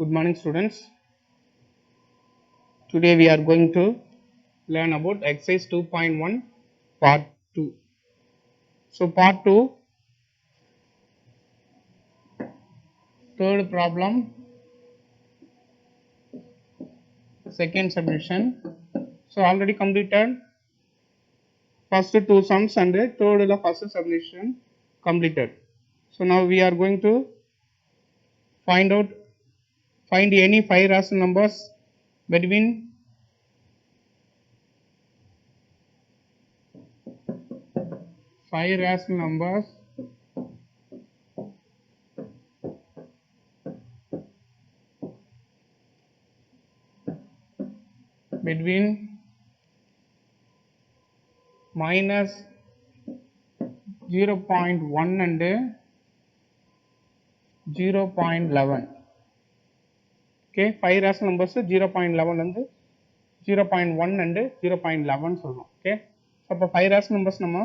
Good morning, students. Today we are going to learn about exercise 2.1 part 2. So, part 2, third problem, second subdivision. So, already completed first two sums and third the first subdivision completed. So, now we are going to find any 5 rational numbers between 5 rational numbers between minus 0.1 and 0.11. Okay, 5 rational numbers 0.11 and 0.1 and 0.11 சொல்லணும். Okay, so அப்போ 5 rational numbers நம்ம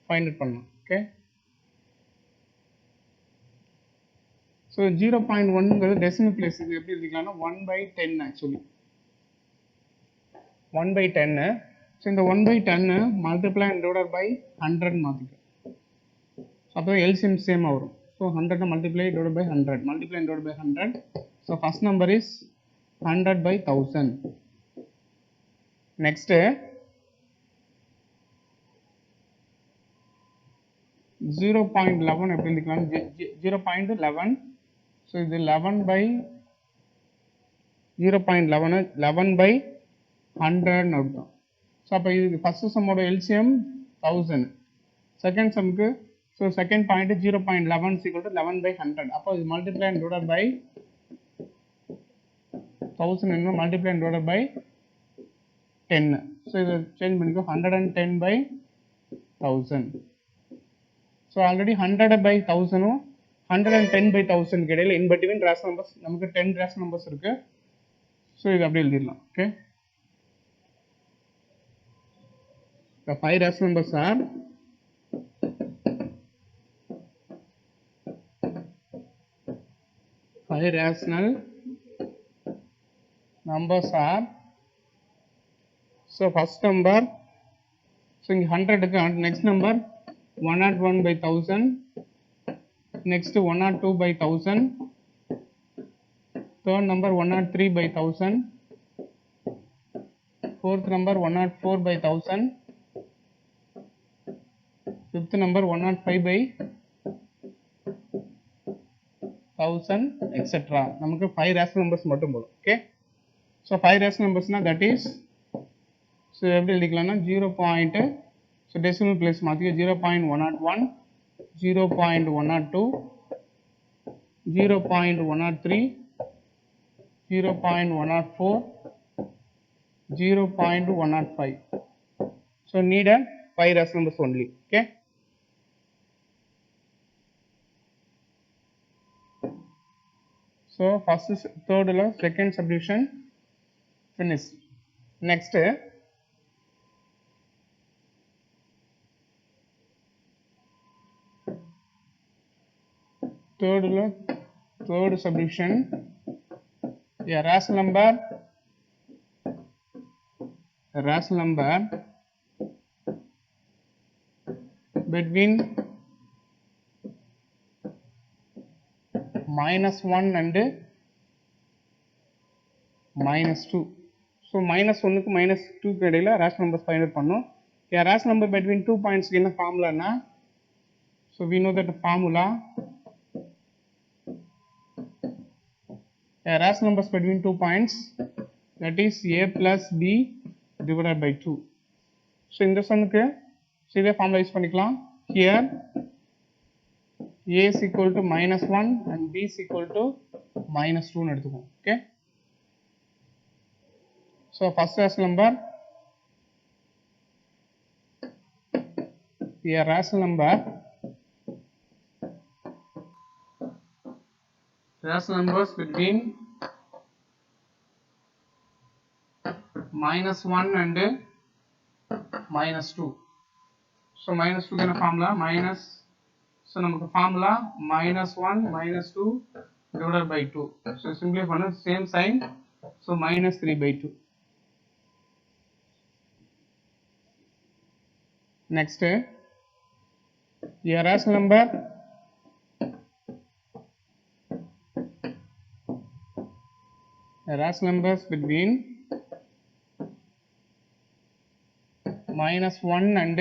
find it பண்ணணும். Okay, so 0.1 ங்கிறது decimal place. இது எப்படி எழுதிக்கலாம்னா 1 by 10 actually 1 by 10. so இந்த 1 by 10 multiply and divided by 100 மாத்திக்கலாம். அப்போ LCM same வரும். so 100 multiply divided by 100, multiply and divided by 100. so first number is 100 by 1000. next 0.11 எப்படி எழுதிக்கலாம் 0.11. so இது 11 by 0.11 11 by 100 னு அர்த்தம். so அப்ப இது first sum ஓட LCM 1000, second sum க்கு so second point 0.11 is equal to 11 by 100. அப்போ இது multiply and divided by 1000 என்ன multiply and divided by 10. so இது change பண்ணிக்கோ 110 by 1000. so already 100 by 1000 um 110 by 1000 க்கு இடையில in between rational numbers நமக்கு 10 rational numbers இருக்கு. so இது அப்படியே எழுதிடலாம். okay, the 5 rational numbers are 5 rational numbers are, so first number, so இங்க 100 க்கு next number 101 by 1000, next 102 by 1000, third number 103 by 1000, fourth number 104 by 1000, fifth number 105 by 1000, etc. நமக்கு 5 rational numbers மட்டும் போதும். okay, so 5 rational numbers na that is, so எப்படி எழுதிக்கலாம்னா 0. so decimal place மாத்திக்க 0.101, 0.102, 0.103, 0.104, 0.105. so need a 5 rational numbers only. okay, so first third la second subdivision finished. next third subdivision, a rational number between minus 1 and minus 2. so minus 1 க்கு minus 2 க்கு இடையில rational numbers find out பண்ணனும். a rational number between 2 points க்கு என்ன formula னா, so we know that the formula, a rational numbers between 2 points, that is a plus b divided by 2. so இந்த சம்க்கு இதே formula use பண்ணிக்கலாம். here a is equal to minus 1 and b is equal to minus 2 னு எடுத்துக்குவோம். okay, so first rational number, a rational numbers between minus 1 and minus 2. so minus 2 க்கு என்ன formula minus, so நமக்கு formula minus 1 minus 2 divided by 2. So simply பண்ண same sign. So minus 3 by 2. Next, a rational number numbers between minus 1 and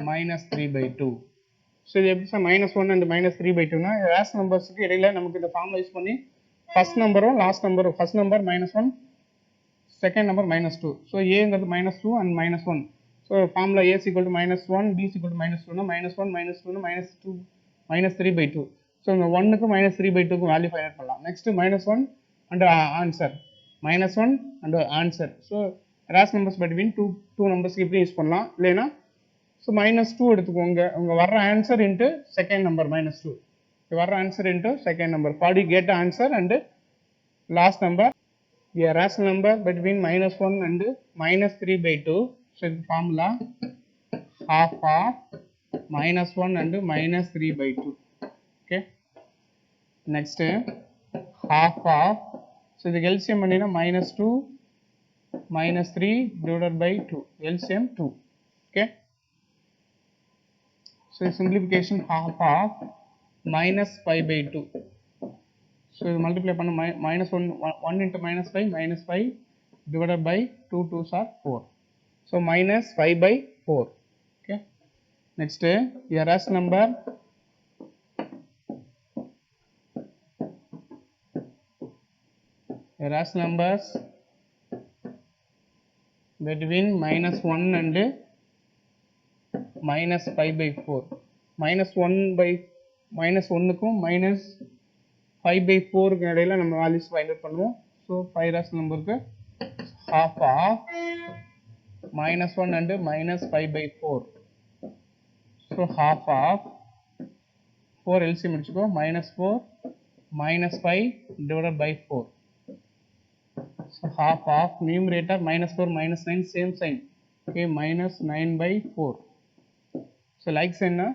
minus 3 by 2. So இது எப்படி sir minus 1 and minus 3 by 2 னா rational நம்பர்ஸ்க்கு இடையில நமக்கு இந்த formula use பண்ணி first நம்பரும் last நம்பரும் first number minus 1 second number minus 2. So ஏங்கிறது minus 2 and minus 1. So formula a is equal to minus 1, b is equal to minus 2 னா minus 1 minus 2 னா minus 2 minus 3 by 2. ஸோ இந்த 1க்கு minus 3 by 2க்கு value find out பண்ணலாம். Next minus 1 and answer minus 1 and answer. So rational numbers between two நம்பர்ஸ்க்கு இப்படி use பண்ணலாம். இல்லைன்னா so minus 2 எடுத்துக்கோங்க. உங்க வர்ற answer into second number minus 2. வர்ற answer into second number. For you get answer and last number, a rational number between minus 1 and minus 3 by 2. So the formula half of minus 1 and minus 3 by 2. Okay. Next, half of, so the LCM and minus 2 minus 3 divided by 2. LCM 2. Okay. So simplification half of minus 5 by 2. So multiply பண்ண minus 1 into minus 5 minus 5 divided by 2 2s are 4. So minus 5 by 4. Okay. Next, a rational number numbers between minus 1 and minus 5 by 4. Minus 1 by minus 1க்கும் minus 5 by 4க்கு இடையில நம்ம values find out பண்ணுவோம். So 5 rational நம்பருக்கு half of minus 1 and minus 5 by 4. So half of 4 LCM எடுத்துக்கோ minus 4 minus 5 divided by 4. So half of numerator minus 4 minus 9 same sign. Okay, minus 9 by 4. So like sign na,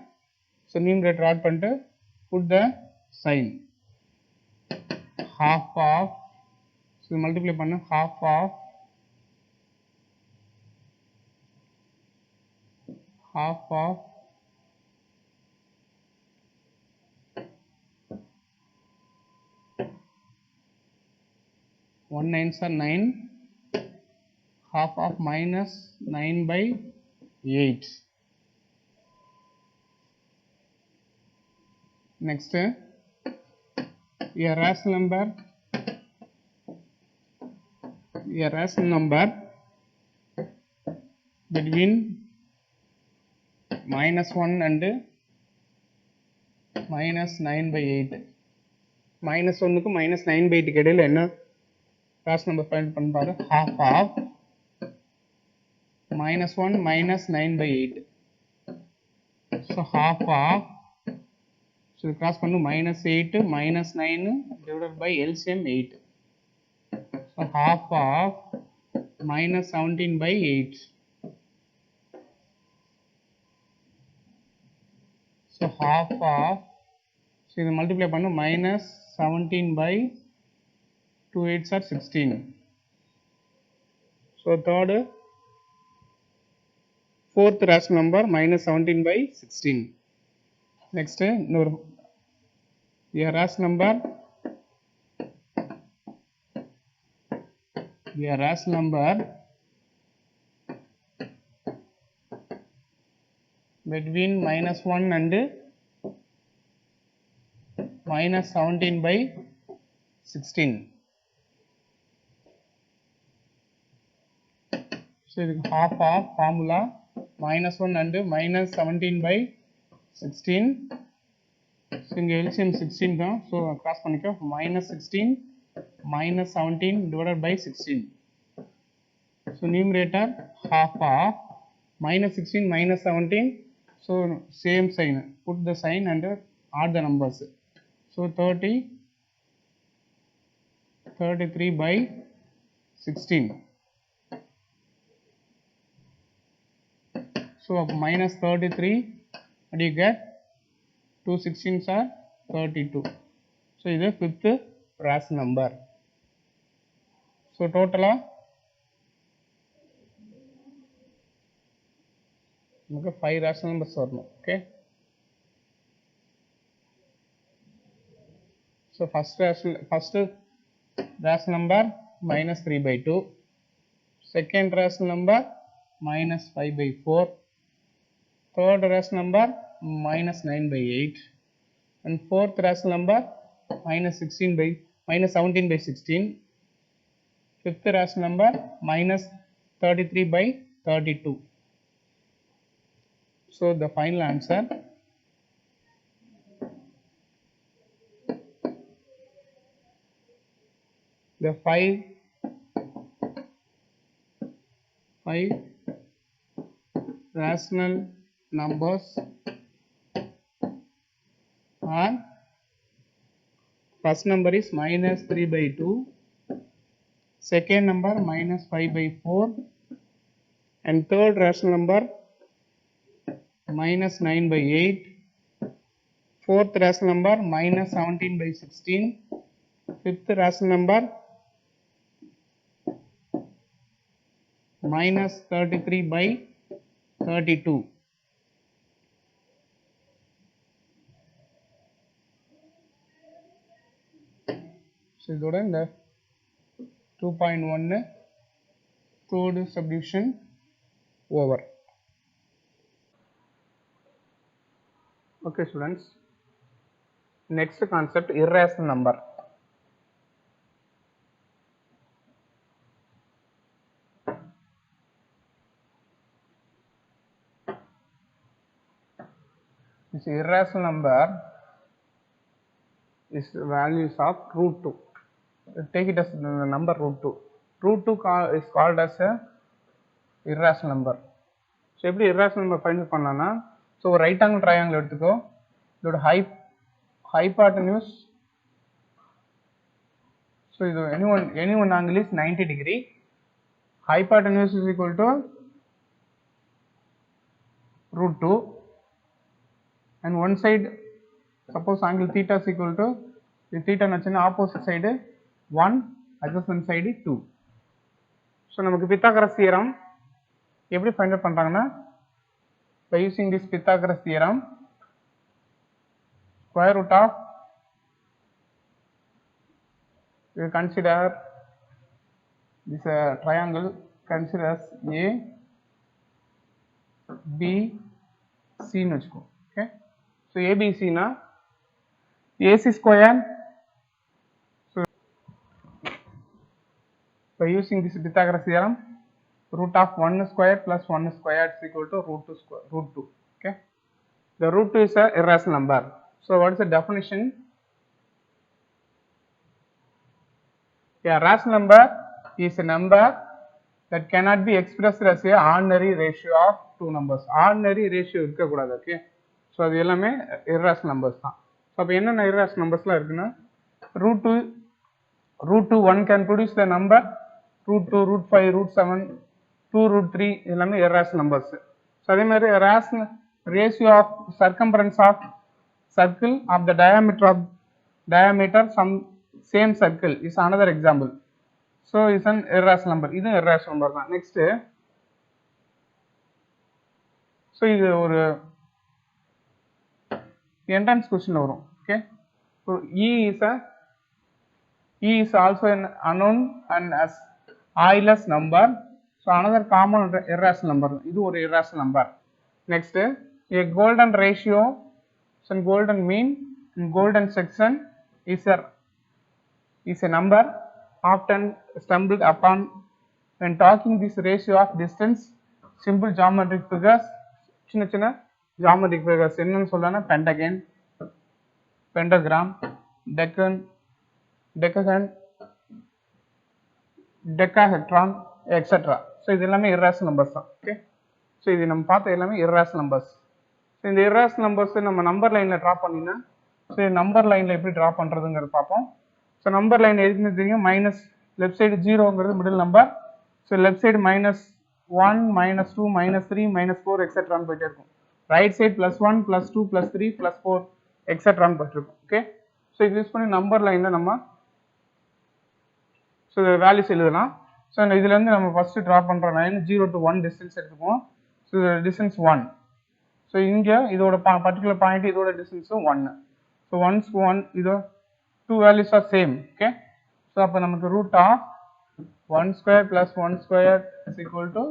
so numerator add பண்ணிட்டு put the sign. Half of, so multiply பண்ண half of 1 9s are 9, half of minus 9 by 8. Next, a rational number between minus 1 and minus 9 by 8. minus 1க்கு minus 9 by 8 இடையில என்ன rational number find பண்ணுபாரு half of minus 1 minus 9 by 8. So half of, so cross பண்ணு minus 8 minus 9 divided by LCM 8. So half of minus 17 by 8. So half of, so இது multiply பண்ணு minus 17 by 2 8s are 16. So fourth rational number minus 17 by 16. Next, a rational number between minus 1 and minus 17 by 16. So half of formula minus 1 and minus 17 by 16. So இங்க LCM 16 தான். So cross பண்ணிக்கோ minus 16 minus 17 divided by 16. So numerator half of minus 16 minus 17. So same sign. Put the sign and add the numbers. So 33 by 16. So minus 33, what do you get? 2 16s are 32. So இது fifth rational number. So total நமக்கு 5 rational numbers வரணும். Okay. So first rational number minus 3 by 2. Second rational number minus 5 by 4. Third rational number minus 9 by 8. And fourth rational number minus 17 by 16. Fifth rational number minus 33 by 32. So the final answer the five rational numbers are first number is minus 3 by 2, second number minus 5 by 4, and third rational number minus 9 by 8, fourth rational number minus 17 by 16, fifth rational number minus 33 by 32. So இதோட இந்த 2.1 third subdivision over. Okay students, next concept irrational number. This irrational number is values of root 2. Take it as the number root 2. Root 2 is called as a irrational number. So எப்படி irrational number find பண்ணலாம்னா, so right angle triangle எடுத்துக்கோ, இதோட hypotenuse, so இது any one angle is 90 degree, hypotenuse is equal to root 2, and one side suppose angle theta is equal to the theta nachina opposite side 1, adjacent side 2. So நமக்கு Pythagoras theorem எப்படி find out பண்றாங்கன்னா, by using this Pythagoras theorem, square root of, we consider this triangle, consider as A, B, C னு வெச்சுக்கோ. Okay, so ABC na AC square, so by using this Pythagoras theorem, root of 1 square plus 1 square is equal to root 2. Okay, the root 2 is a irrational number. So what is the definition? A rational number is a number that cannot be expressed as a ordinary ratio of two numbers. Ordinary ratio இருக்க கூடாது. Okay, so அது எல்லாமே irrational numbers தான். So அப்ப என்னென்ன irrational numbers-லாம் இருக்குன்னா, root 2 1 can produce the number, root 2, root 5, root 7, 2 root 3 எல்லாமே irrational numbers. So அதே மாதிரி rational ratio of circumference of circle of the diameter some same circle is another example. So is an irrational number. இது irrational number தான். Next, so இது ஒரு entrance question வரும். Okay, so E is also an unknown and as Euler's number. So another common irrational number. இது ஒரு irrational number. Next, a golden ratio, so golden mean and golden section is a number often stumbled upon when talking this ratio of distance, simple geometric figures, சின்ன சின்ன geometric figures என்னன்னு சொல்லலாம்னா pentagon, pentagram, decagon, decahedron, etc. So இது எல்லாமே irrational numbers தான். Okay, so இது நம்ம பார்த்த எல்லாமே irrational numbers. So இந்த irrational numbers நம்ம நம்பர் லைன்ல டிரா பண்ணினா, so நம்பர் லைன்ல எப்படி டிரா பண்றதுங்கறத பாப்போம். So number line எதுன்னு தெரியும், minus left side 0ங்கிறது middle number, so left side minus 1, minus 2, minus 3, minus 4 etc. ன்னு போயிட்டே இருக்கும். Right side plus 1, plus 2, plus 3, plus 4 எக்ஸட்ரான்னு போட்டிருக்கோம். ஓகே, ஸோ இது யூஸ் பண்ணி நம்பர் லைனில் நம்ம ஸோ வேல்யூஸ் எழுதலாம். ஸோ இதுலேருந்து நம்ம ஃபஸ்ட்டு ட்ரா பண்ணுற லைன் 0 to 1 டிஸ்டன்ஸ் எடுத்துக்குவோம். So distance 1. ஸோ இங்கே இதோட பர்டிகுலர் பாயிண்ட் இதோட டிஸ்டன்ஸும் 1. ஸோ 1 இதோ 2 values are same. Okay, so அப்போ நமக்கு root of 1 square plus 1 square is equal to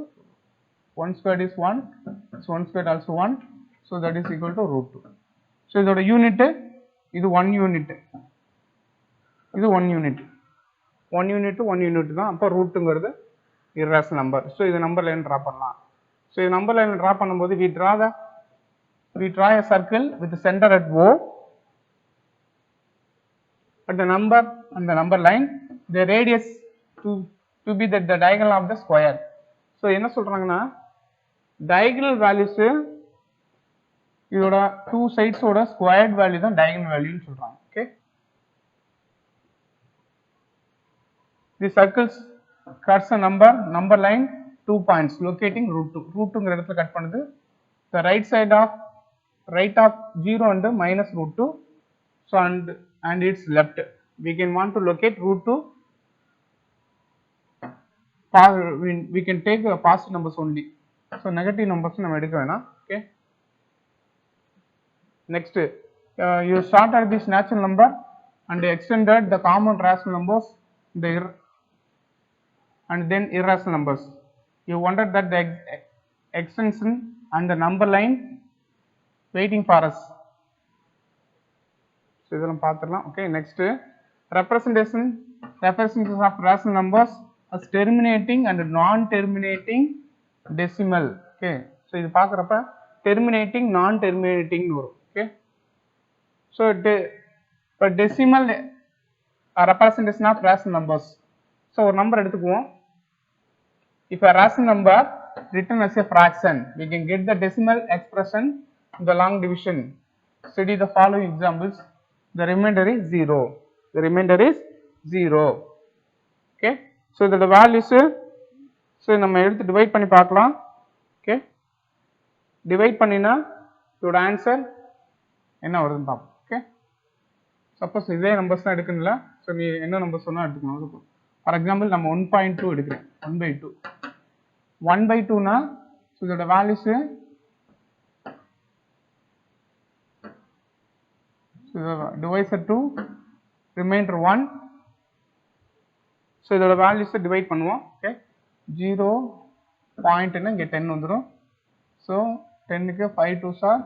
1 squared is 1, so 1 squared also 1, so that is equal to root 2. So இதோட unit இது 1 unit, இது 1 unit, 1 unit 1 unit தான். அப்போ ரூட்டுங்கிறது irrational number. So இது number line draw பண்ணலாம். So இது number line draw பண்ணும்போது we draw a circle with the center at O, at the number and the number line, the radius to be the diagonal of the square. So என்ன சொல்றாங்கன்னா diagonal values இதோட 2 சைட்ஸோட squared value தான் diagonal வேல்யூன்னு சொல்றாங்க. Okay, the circles cuts a number line 2 points locating root 2. root 2ங்கிற இடத்துல cut பண்ணுது. the right of 0 and minus root 2. so and its left we can want to locate root 2. we can take positive numbers only, so negative numbers நம்ம எடுக்க வேணாம். okay, next you started this natural number and extended the common rational numbers and then irrational numbers. You wondered that the extension and the number line waiting for us. so இதெல்லாம் பார்த்துடலாம். okay, next representations of rational numbers as terminating and non-terminating decimal. okay, so இது பார்க்குறப்ப terminating non-terminating வரும். okay, so for decimal representation of rational numbers. so ஒரு number எடுத்துக்குவோம். if a rational number written as a fraction, we can get the decimal expression in the long division. Study the following examples. The remainder is 0. The remainder is 0. okay, so the values so நம்ம எடுத்து divide பண்ணி பார்க்கலாம். okay, divide பண்ணினா இதோட answer என்ன வருதுன்னு பார்ப்போம். okay, suppose இதே நம்பர்ஸ் தான் எடுக்கணும்ல, ஸோ நீ என்ன நம்பர் சொன்னால் எடுத்துக்கணும். ஃபார் எக்ஸாம்பிள் நம்ம 1.2 எடுக்கிறேன். 1/2 1/2னா ஸோ இதோட வேல்யூஸ் divisor 2 remainder 1. ஸோ இதோட வேல்யூஸை டிவைட் பண்ணுவோம். ஓகே, 0 பாயிண்ட்னா இங்கே 10 வந்துடும். ஸோ 10க்கு 5 2s are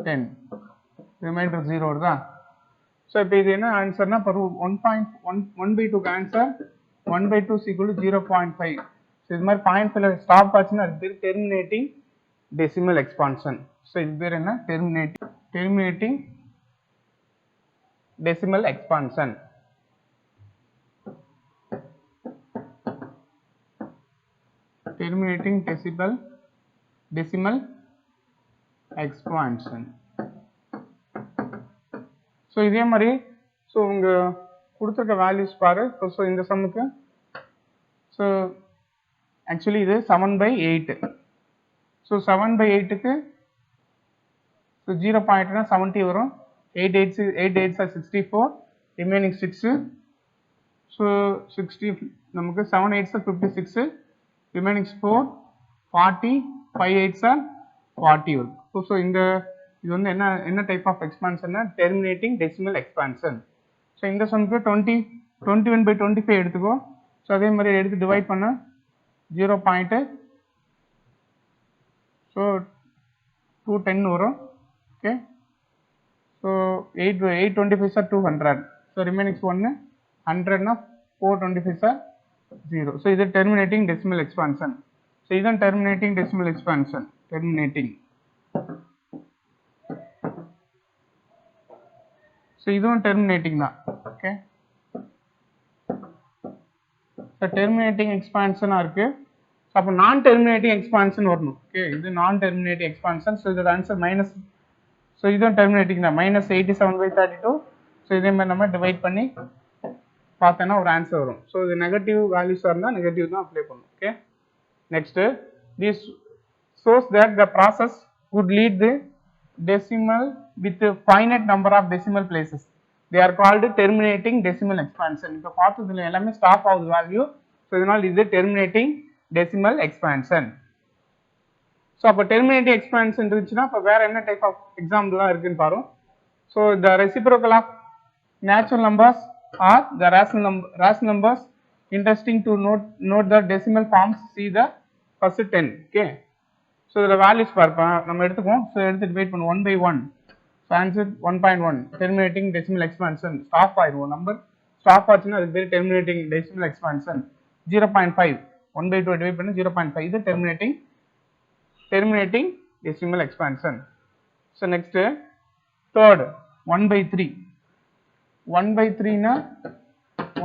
10, ரிமைண்டர் 0 வருதா. ஸோ இப்போ இது என்ன ஆன்சர்னா இப்போ 1/2க்கு answer 1/2 is equal to 0.5. So இது மாதிரி 0.5ல ஸ்டாப் ஆச்சுன்னா அது பேர் டெர்மினேட்டிங் டெசிமல் எக்ஸ்பான்ஷன். ஸோ இது பேர் என்ன terminating decimal expansion. terminating decimal expansion. So இதே மாதிரி ஸோ உங்க கொடுத்துருக்க வேல்யூஸ் பாரு. ஸோ இந்த சம்முக்கு ஸோ ஆக்சுவலி இது 7/8. ஸோ 7/8க்கு ஸோ 0 பாயிண்ட்னா 70 வரும். 8 8s are 64, ரிமைனிங் 6. ஸோ 60 நமக்கு 7 8s are 56, remaining 4 40, 5 8s are 40 வரும். ஸோ இந்த இது வந்து என்ன டைப் ஆஃப் எக்ஸ்பான்ஷன்னா டெர்மினேட்டிங் டெசிமல் எக்ஸ்பான்ஷன். ஸோ இந்த சம்க்கு 21/25 எடுத்துக்கோ. ஸோ அதே மாதிரி எடுத்து டிவைட் பண்ண 0 பாயிண்ட்டு ஸோ 210 வரும். Okay, so 825 are 200. So remainings 1 100னா 425 are 0. So இது டெர்மினேட்டிங் டெசிமல் எக்ஸ்பான்ஷன். ஸோ இதுதான் terminating decimal expansion. Terminating so இதுவும் டெர்மினேட்டிங் தான். ஓகே, ஸோ டெர்மினேட்டிங் எக்ஸ்பான்ஷனாக இருக்குது. ஸோ அப்போ நான் டெர்மினேட்டிங் எக்ஸ்பான்ஷன் வரணும். ஓகே, இது நான் டெர்மினேட்டிங் எக்ஸ்பான்ஷன். ஸோ இதோட ஆன்சர் மைனஸ். ஸோ இதுவும் டெர்மினேட்டிங் தான், -87/32. ஸோ இதே மாதிரி நம்ம டிவைட் பண்ணி பார்த்தோன்னா ஒரு ஆன்சர் வரும். ஸோ இது நெகட்டிவ் வேல்யூஸாக இருந்தால் நெகட்டிவ் தான் அப்ளை பண்ணணும். Okay, next this shows that the process would lead the decimal with a finite number of decimal places. They are called terminating decimal expansion. இப்போ பார்த்ததுல எல்லாமே ஸ்டாப் ஆகுது வேல்யூ. ஸோ இதனால் இது terminating decimal expansion. ஸோ அப்போ terminating expansion இருந்துச்சுன்னா இப்போ வேற என்ன டைப் ஆஃப் எக்ஸாம்பிள்லாம் இருக்குன்னு பாருங்க. So the reciprocal of natural numbers or the rational numbers. Interesting to note the decimal forms. See the first 10. Okay. So the values பார்ப்போம் நம்ம எடுத்துக்குவோம். ஸோ எடுத்து டிவைட் பண்ணுவோம் 1 by 1. So answer 1.1 terminating decimal expansion. Stop ஆயிடுவோம் number stop ஆச்சுன்னா அதுக்கு பேர் terminating decimal expansion. 0.5 1 by 2 divide பண்ணி 0.5 இது terminating decimal expansion. So next third 1 by 3. 1 by 3 னா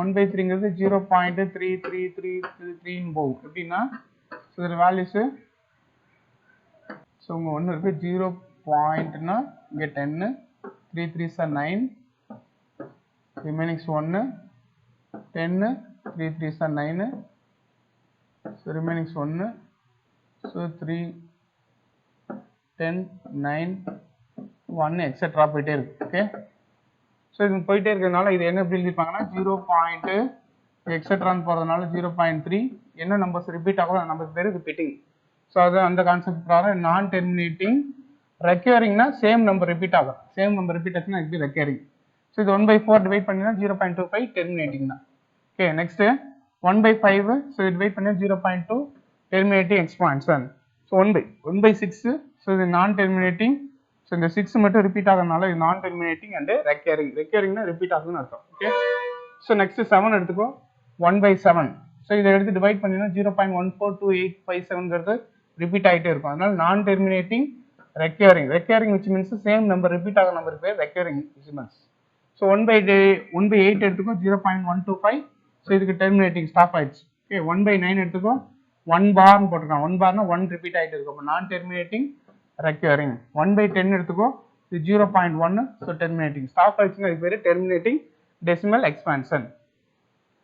1 by 3 ங்கிறது 0.3333 ன்னு போகும் எப்படின்னா ஸோ இதில் வேல்யூஸு ஸோ உங்கள் ஒன்று இருக்குது 0 பாயிண்ட்னா இங்கே 10 3 3s are 9 remainings 1 10 3 3s are 9 so remainings 1 so 3 10 9 1 etcetera போயிட்டே இருக்கு ஓகே ஸோ இது போயிட்டே இருக்கிறதுனால இது என்ன எப்படி எழுதிருப்பாங்கன்னா 0 பாயிண்ட் எக்ஸெட்ரான்னு போகிறதுனால 0.3 என்ன நம்பர்ஸ் ரிப்பீட் ஆகும் அந்த நம்பர் பேர் ரிப்பீட்டிங் ஸோ அது அந்த கான்செப்ட் பிரகாரம் நான் டெர்மினேட்டிங் ரெக்யூரிங்னா சேம் நம்பர் ரிப்பீட் ஆகும் சேம் நம்பர் ரிப்பீட் ஆச்சுன்னா எப்படி ரெக்யூரிங் ஸோ இது 1/4 டிவைட் பண்ணினா 0.25 டெர்மினேட்டிங் தான் ஓகே நெக்ஸ்ட் 1/5 ஸோ டிவைட் பண்ணி 0.2 டெர்மினேட்டிங் எக்ஸ்பான்ஷன் ஸோ 1/6 ஸோ இது நான் டெர்மினேட்டிங் ஸோ இந்த 6 மட்டும் ரிப்பீட் ஆகிறதுனால இது நான் டெர்மினேட்டிங் அண்ட் ரெக்யூரிங்னா ரிப்பீட் ஆகுதுன்னு அர்த்தம் ஓகே ஸோ நெக்ஸ்ட் 7 எடுத்துக்கோ 1/7 ஸோ இதை எடுத்து டிவைட் பண்ணினா 0.142857ங்கிறது ரிப்பீட் ஆகிட்டே இருக்கும் அதனால நான் terminating recurring which means same number repeat ஆகிற நம்பர் பேர் ரெக்யூரிங் டெசிமல்ஸ் ஸோ 1/8 எடுத்துக்கோ 0.125 ஸோ இதுக்கு டெர்மினேட்டிங் ஸ்டாப் ஆயிடுச்சு ஓகே 1/9 எடுத்துக்கோ 1 பார்னு போட்டிருக்கான் 1 பார்னா 1 ரிப்பீட் ஆகிட்டு இருக்கும் அப்போ நான் டெர்மினேட்டிங் ரெக்யூரிங் 1/10 எடுத்துக்கோ இது 0.1 ஸோ டெர்மினேட்டிங் ஸ்டாப் ஆயிடுச்சுன்னா இது பேர் டெர்மினேட்டிங் டெசிமல் எக்ஸ்பான்ஷன்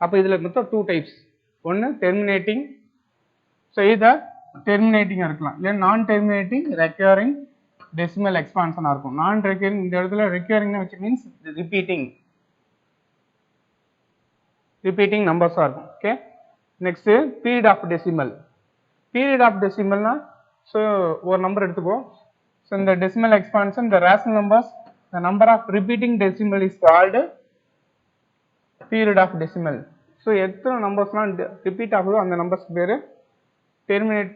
அப்போ இதில் மொத்தம் 2 டைப்ஸ் ஒன்று டெர்மினேட்டிங் ஸோ இதை டெர்மினேட்டிங்காக இருக்கலாம் இல்லை நான் டெர்மினேட்டிங் ரெக்யூரிங் டெசிமல் எக்ஸ்பான்ஷனாக இருக்கும் நான் ரெக்யூரிங் இந்த இடத்துல ரெக்யூரிங்னா வச்சு மீன்ஸ் ரிப்பீட்டிங் நம்பர்ஸாக இருக்கும் ஓகே நெக்ஸ்ட் பீரியட் ஆஃப் டெசிமல்னா ஸோ ஒரு நம்பர் எடுத்துக்கோ ஸோ இந்த டெசிமல் எக்ஸ்பான்ஷன் இந்த rational numbers the number of repeating decimal is called period of decimal so எத்தனை நம்பர்ஸ்லாம் ரிப்பீட் ஆகுதோ அந்த நம்பர்ஸ்க்கு பேர் டெர்மினேட்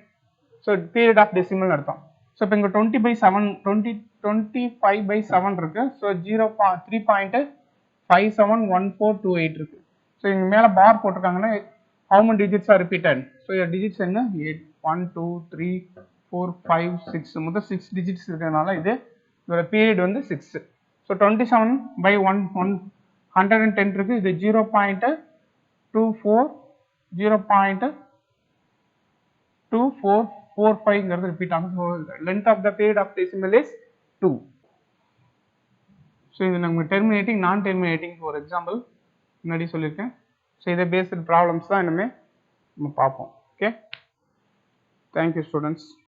ஸோ பீரியட் ஆஃப் டெசிமல்னு அர்த்தம் ஸோ இப்போ இங்கே 25/7 இருக்கு ஸோ 3.571428 இருக்கு ஸோ இங்கே மேலே பார் போட்டிருக்காங்கன்னா how many digits are repeated so your digits என்ன 8 1 2 3 4 5 6 மொத்தம் 6 digits இருக்கிறதுனால இது இதோட பீரியட் வந்து 6 ஸோ 27/110 இருக்கு இது 0.24 ரிப்பீட் ஆகும் so length of the period of decimal is 2 so இது நம்ம டெர்மினேட்டிங் நான் டெர்மினேட்டிங் ஒரு எக்ஸாம்பிள் முன்னாடி சொல்லியிருக்கேன் ஸோ இதை பேஸ்டு ப்ராப்ளம்ஸ் தான் இனிமேல் நம்ம பார்ப்போம் ஓகே தேங்க்யூ ஸ்டூடெண்ட்ஸ்